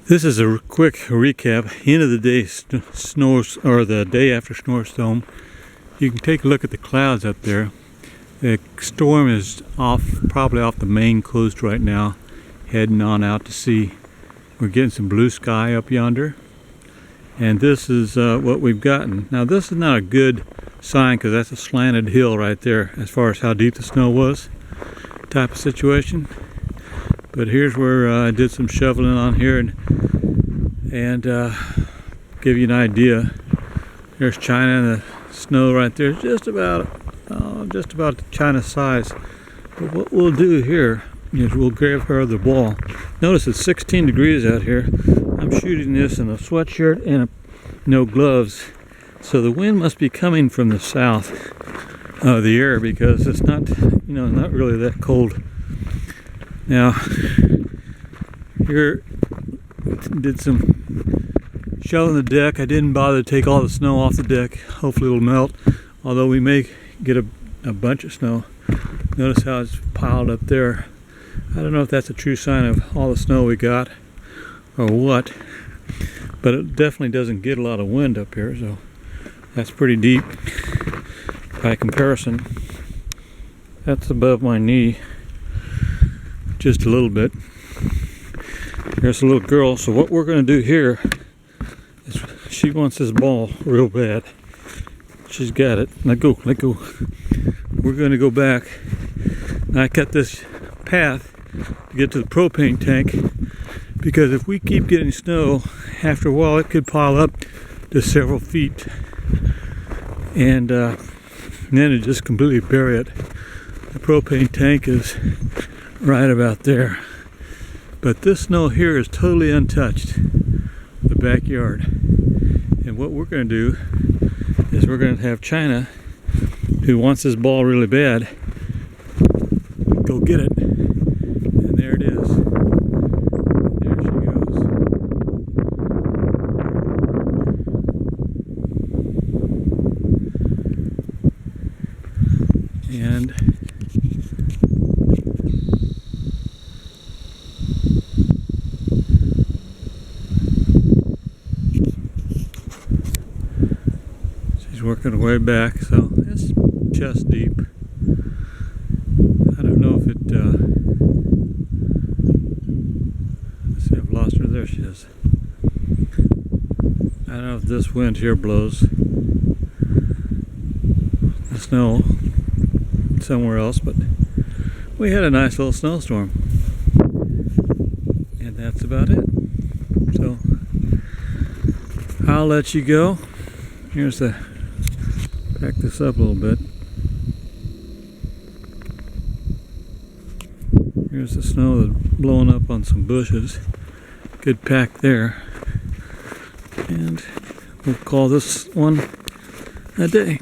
This is a quick recap. End of the day snows, or the day after snowstorm. You can take a look at the clouds up there. The storm is probably off the Maine coast right now, heading on out to sea. We're getting some blue sky up yonder, and this is what we've gotten. Now this is not a good sign because that's a slanted hill right there as far as how deep the snow was, type of situation. But here's where I did some shoveling on here and give you an idea. There's China and the snow right there, just about the China size. But what we'll do here is we'll give her the ball. Notice it's 16 degrees out here. I'm shooting this in a sweatshirt and no gloves, so the wind must be coming from the south of the air because it's not, not really that cold. Now, here did some shoveling the deck. I didn't bother to take all the snow off the deck. Hopefully it'll melt, although we may get a bunch of snow. Notice how it's piled up there. I don't know if that's a true sign of all the snow we got or what, but it definitely doesn't get a lot of wind up here, so that's pretty deep by comparison. That's above my knee just a little bit. There's a little girl, so what we're going to do here is she wants this ball real bad. She's got it. Let go. We're going to go back. And I cut this path to get to the propane tank because if we keep getting snow, after a while it could pile up to several feet, and then it just completely bury it. The propane tank is right about there, but this snow here is totally untouched, the backyard. And what we're going to do is we're going to have China, who wants this ball really bad, go get it. And there it is. There she goes. And she's working her way back, so it's chest deep. I don't know if it, let's see, I've lost her. There she is. I don't know if this wind here blows the snow somewhere else, but we had a nice little snowstorm. And that's about it. So I'll let you go. Here's the, back this up a little bit. Here's the snow that's blowing up on some bushes. Good pack there. And we'll call this one a day.